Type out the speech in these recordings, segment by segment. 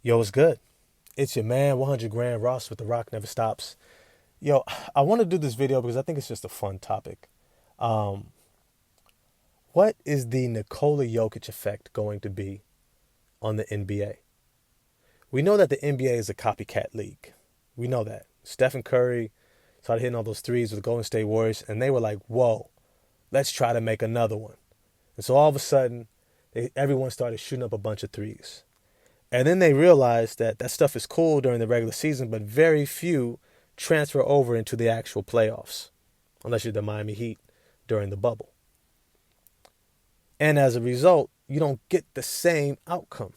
Yo, it's good. It's your man, 100 Grand Ross with The Rock Never Stops. Yo, I want to do this video because I think it's just a fun topic. Um, what is the Nikola Jokic effect going to be on the NBA? We know that the NBA is a copycat league. We know that. Stephen Curry started hitting all those threes with the Golden State Warriors, and they were like, whoa, let's try to make another one. And so all of a sudden, everyone started shooting up a bunch of threes. And then they realized that that stuff is cool during the regular season, but very few transfer over into the actual playoffs, unless you're the Miami Heat during the bubble. And as a result, you don't get the same outcome.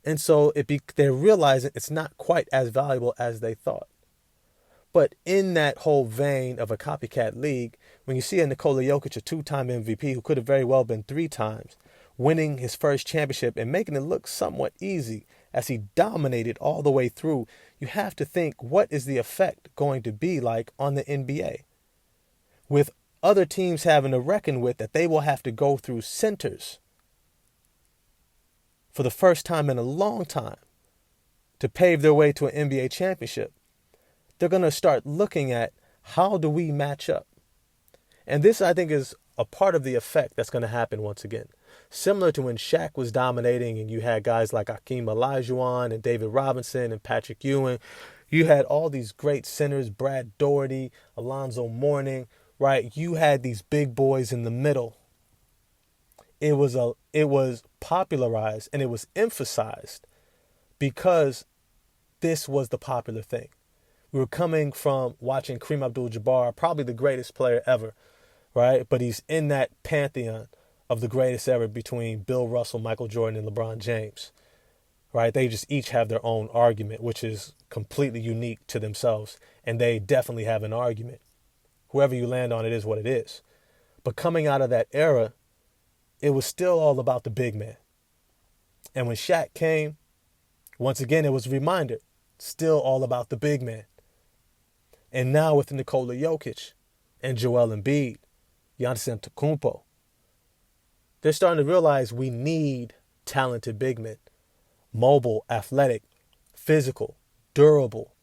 And so they're realizing it's not quite as valuable as they thought. But in that whole vein of a copycat league, when you see a Nikola Jokic, a two-time MVP who could have very well been three times, winning his first championship and making it look somewhat easy as he dominated all the way through, you have to think, what is the effect going to be like on the NBA? With other teams having to reckon with that they will have to go through centers for the first time in a long time to pave their way to an NBA championship. They're going to start looking at, how do we match up? And this, I think, is a part of the effect that's going to happen once again. Similar to when Shaq was dominating and you had guys like Hakeem Olajuwon and David Robinson and Patrick Ewing. You had all these great centers, Brad Daugherty, Alonzo Mourning, right? You had these big boys in the middle. It was popularized and it was emphasized because this was the popular thing. We were coming from watching Kareem Abdul-Jabbar, probably the greatest player ever, right? But he's in that pantheon of the greatest ever between Bill Russell, Michael Jordan, and LeBron James, right? They just each have their own argument, which is completely unique to themselves. And they definitely have an argument. Whoever you land on, it is what it is. But coming out of that era, it was still all about the big man. And when Shaq came, once again, it was a reminder, still all about the big man. And now with Nikola Jokic and Joel Embiid, Giannis Antetokounmpo, they're starting to realize we need talented big men. Mobile, athletic, physical, durable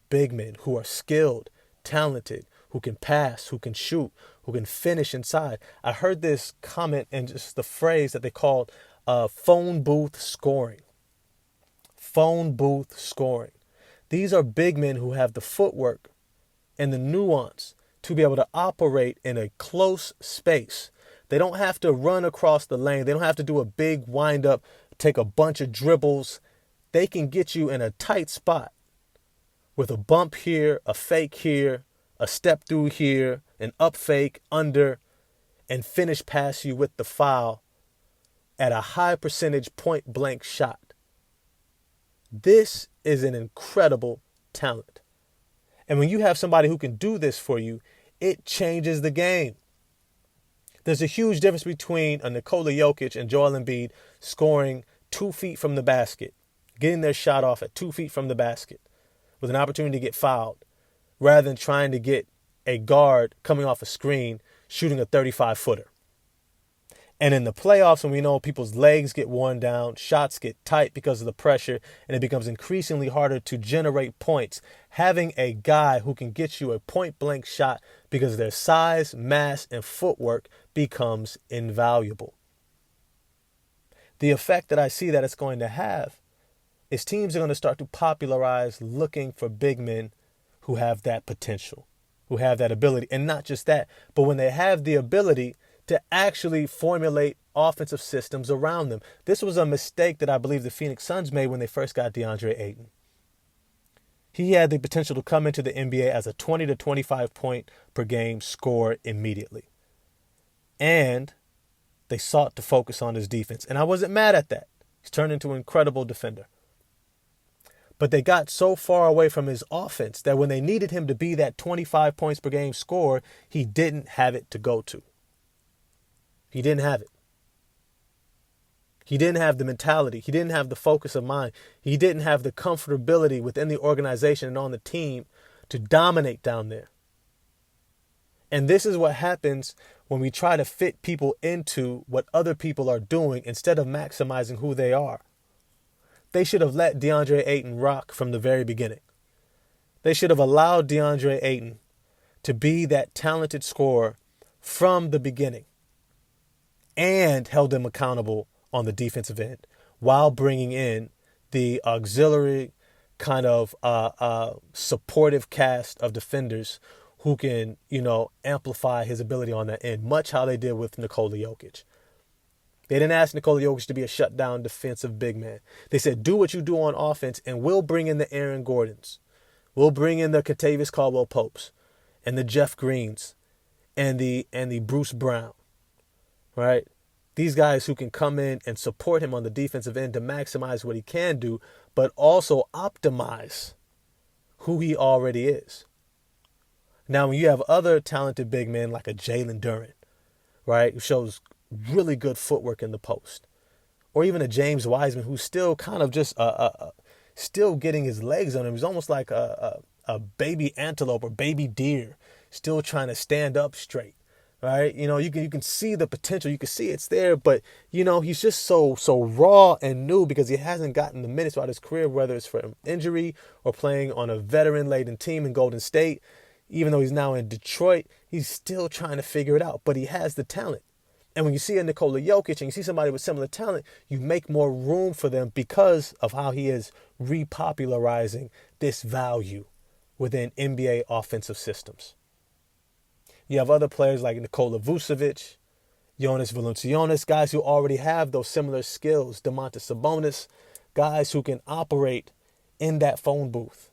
big men who are skilled, talented, who can pass, who can shoot, who can finish inside. I heard this comment and just the phrase that they called phone booth scoring. Phone booth scoring. These are big men who have the footwork and the nuance to be able to operate in a close space. They don't have to run across the lane. They don't have to do a big wind-up, take a bunch of dribbles. They can get you in a tight spot with a bump here, a fake here, a step through here, an up fake, under, and finish past you with the foul at a high percentage point-blank shot. This is an incredible talent. And when you have somebody who can do this for you, it changes the game. There's a huge difference between a Nikola Jokic and Joel Embiid scoring 2 feet from the basket, getting their shot off at 2 feet from the basket with an opportunity to get fouled, rather than trying to get a guard coming off a screen shooting a 35-footer. And in the playoffs, when we know people's legs get worn down, shots get tight because of the pressure, and it becomes increasingly harder to generate points, having a guy who can get you a point-blank shot because of their size, mass, and footwork becomes invaluable. The effect that I see that it's going to have is teams are going to start to popularize looking for big men who have that potential, who have that ability. And not just that, but when they have the ability to actually formulate offensive systems around them. This was a mistake that I believe the Phoenix Suns made when they first got DeAndre Ayton. He had the potential to come into the NBA as a 20 to 25 point per game scorer immediately. And they sought to focus on his defense. And I wasn't mad at that. He's turned into an incredible defender. But they got so far away from his offense that when they needed him to be that 25 points per game scorer, he didn't have it to go to. He didn't have it. He didn't have the mentality. He didn't have the focus of mind. He didn't have the comfortability within the organization and on the team to dominate down there. And this is what happens when we try to fit people into what other people are doing instead of maximizing who they are. They should have let DeAndre Ayton rock from the very beginning. They should have allowed DeAndre Ayton to be that talented scorer from the beginning and held him accountable on the defensive end while bringing in the auxiliary kind of supportive cast of defenders who can, amplify his ability on that end, much how they did with Nikola Jokic. They didn't ask Nikola Jokic to be a shutdown defensive big man. They said, do what you do on offense, and we'll bring in the Aaron Gordons. We'll bring in the Kentavious Caldwell-Popes and the Jeff Greens and the Bruce Brown, right? These guys who can come in and support him on the defensive end to maximize what he can do, but also optimize who he already is. Now, when you have other talented big men like a Jalen Duren, right, who shows really good footwork in the post, or even a James Wiseman who's still kind of just still getting his legs on him. He's almost like a baby antelope or baby deer, still trying to stand up straight, right? You can see the potential, you can see it's there, but he's just so raw and new because he hasn't gotten the minutes throughout his career, whether it's from injury or playing on a veteran-laden team in Golden State. Even though he's now in Detroit, he's still trying to figure it out, but he has the talent. And when you see a Nikola Jokic and you see somebody with similar talent, you make more room for them because of how he is repopularizing this value within NBA offensive systems. You have other players like Nikola Vucevic, Jonas Valanciunas, guys who already have those similar skills. Domantas Sabonis, guys who can operate in that phone booth,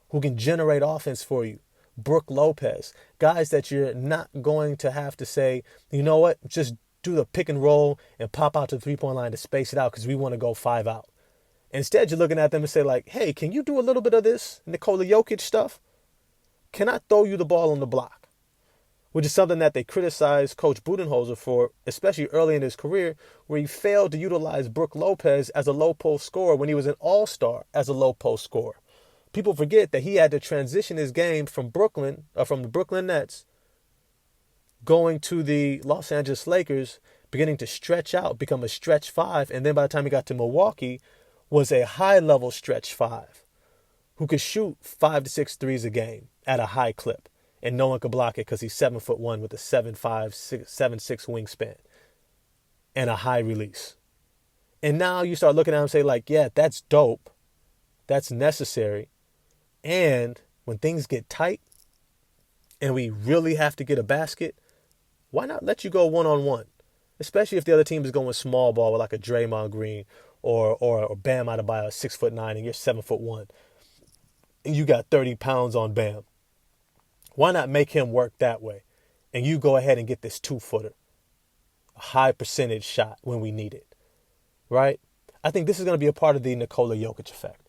who can generate offense for you. Brook Lopez, guys that you're not going to have to say, you know what, just do the pick and roll and pop out to the three-point line to space it out because we want to go 5 out. Instead, you're looking at them and say like, hey, can you do a little bit of this Nikola Jokic stuff? Can I throw you the ball on the block? Which is something that they criticized Coach Budenholzer for, especially early in his career, where he failed to utilize Brook Lopez as a low-post scorer when he was an all-star as a low-post scorer. People forget that he had to transition his game from the Brooklyn Nets, going to the Los Angeles Lakers, beginning to stretch out, become a stretch 5, and then by the time he got to Milwaukee, was a high-level stretch 5 who could shoot 5 to 6 threes a game at a high clip, and no one could block it because he's 7'1" with a 7'5", 7'6" wingspan and a high release. And now you start looking at him and say like, yeah, that's dope, that's necessary. And when things get tight and we really have to get a basket, why not let you go one-on-one? Especially if the other team is going small ball with like a Draymond Green or Bam Adebayo, 6'9", and you're 7'1", and you got 30 pounds on Bam. Why not make him work that way? And you go ahead and get this 2-footer, a high percentage shot when we need it, right? I think this is going to be a part of the Nikola Jokic effect.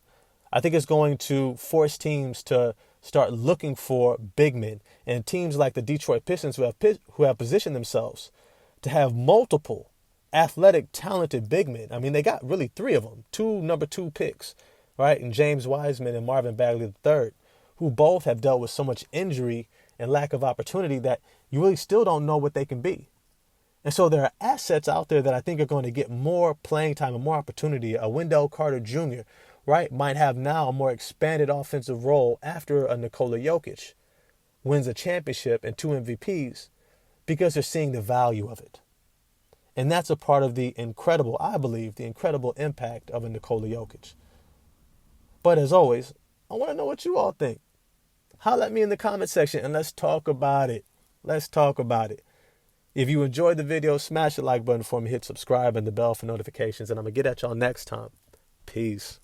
I think it's going to force teams to start looking for big men, and teams like the Detroit Pistons who have positioned themselves to have multiple athletic, talented big men. I mean, they got really 3 of them, 2 number 2 picks, right? And James Wiseman and Marvin Bagley III, who both have dealt with so much injury and lack of opportunity that you really still don't know what they can be. And so there are assets out there that I think are going to get more playing time and more opportunity. A Wendell Carter Jr., right, might have now a more expanded offensive role after a Nikola Jokic wins a championship and 2 MVPs because they're seeing the value of it. And that's a part of the incredible impact of a Nikola Jokic. But as always, I want to know what you all think. Holler at me in the comment section and let's talk about it. Let's talk about it. If you enjoyed the video, smash the like button for me, hit subscribe and the bell for notifications, and I'm going to get at y'all next time. Peace.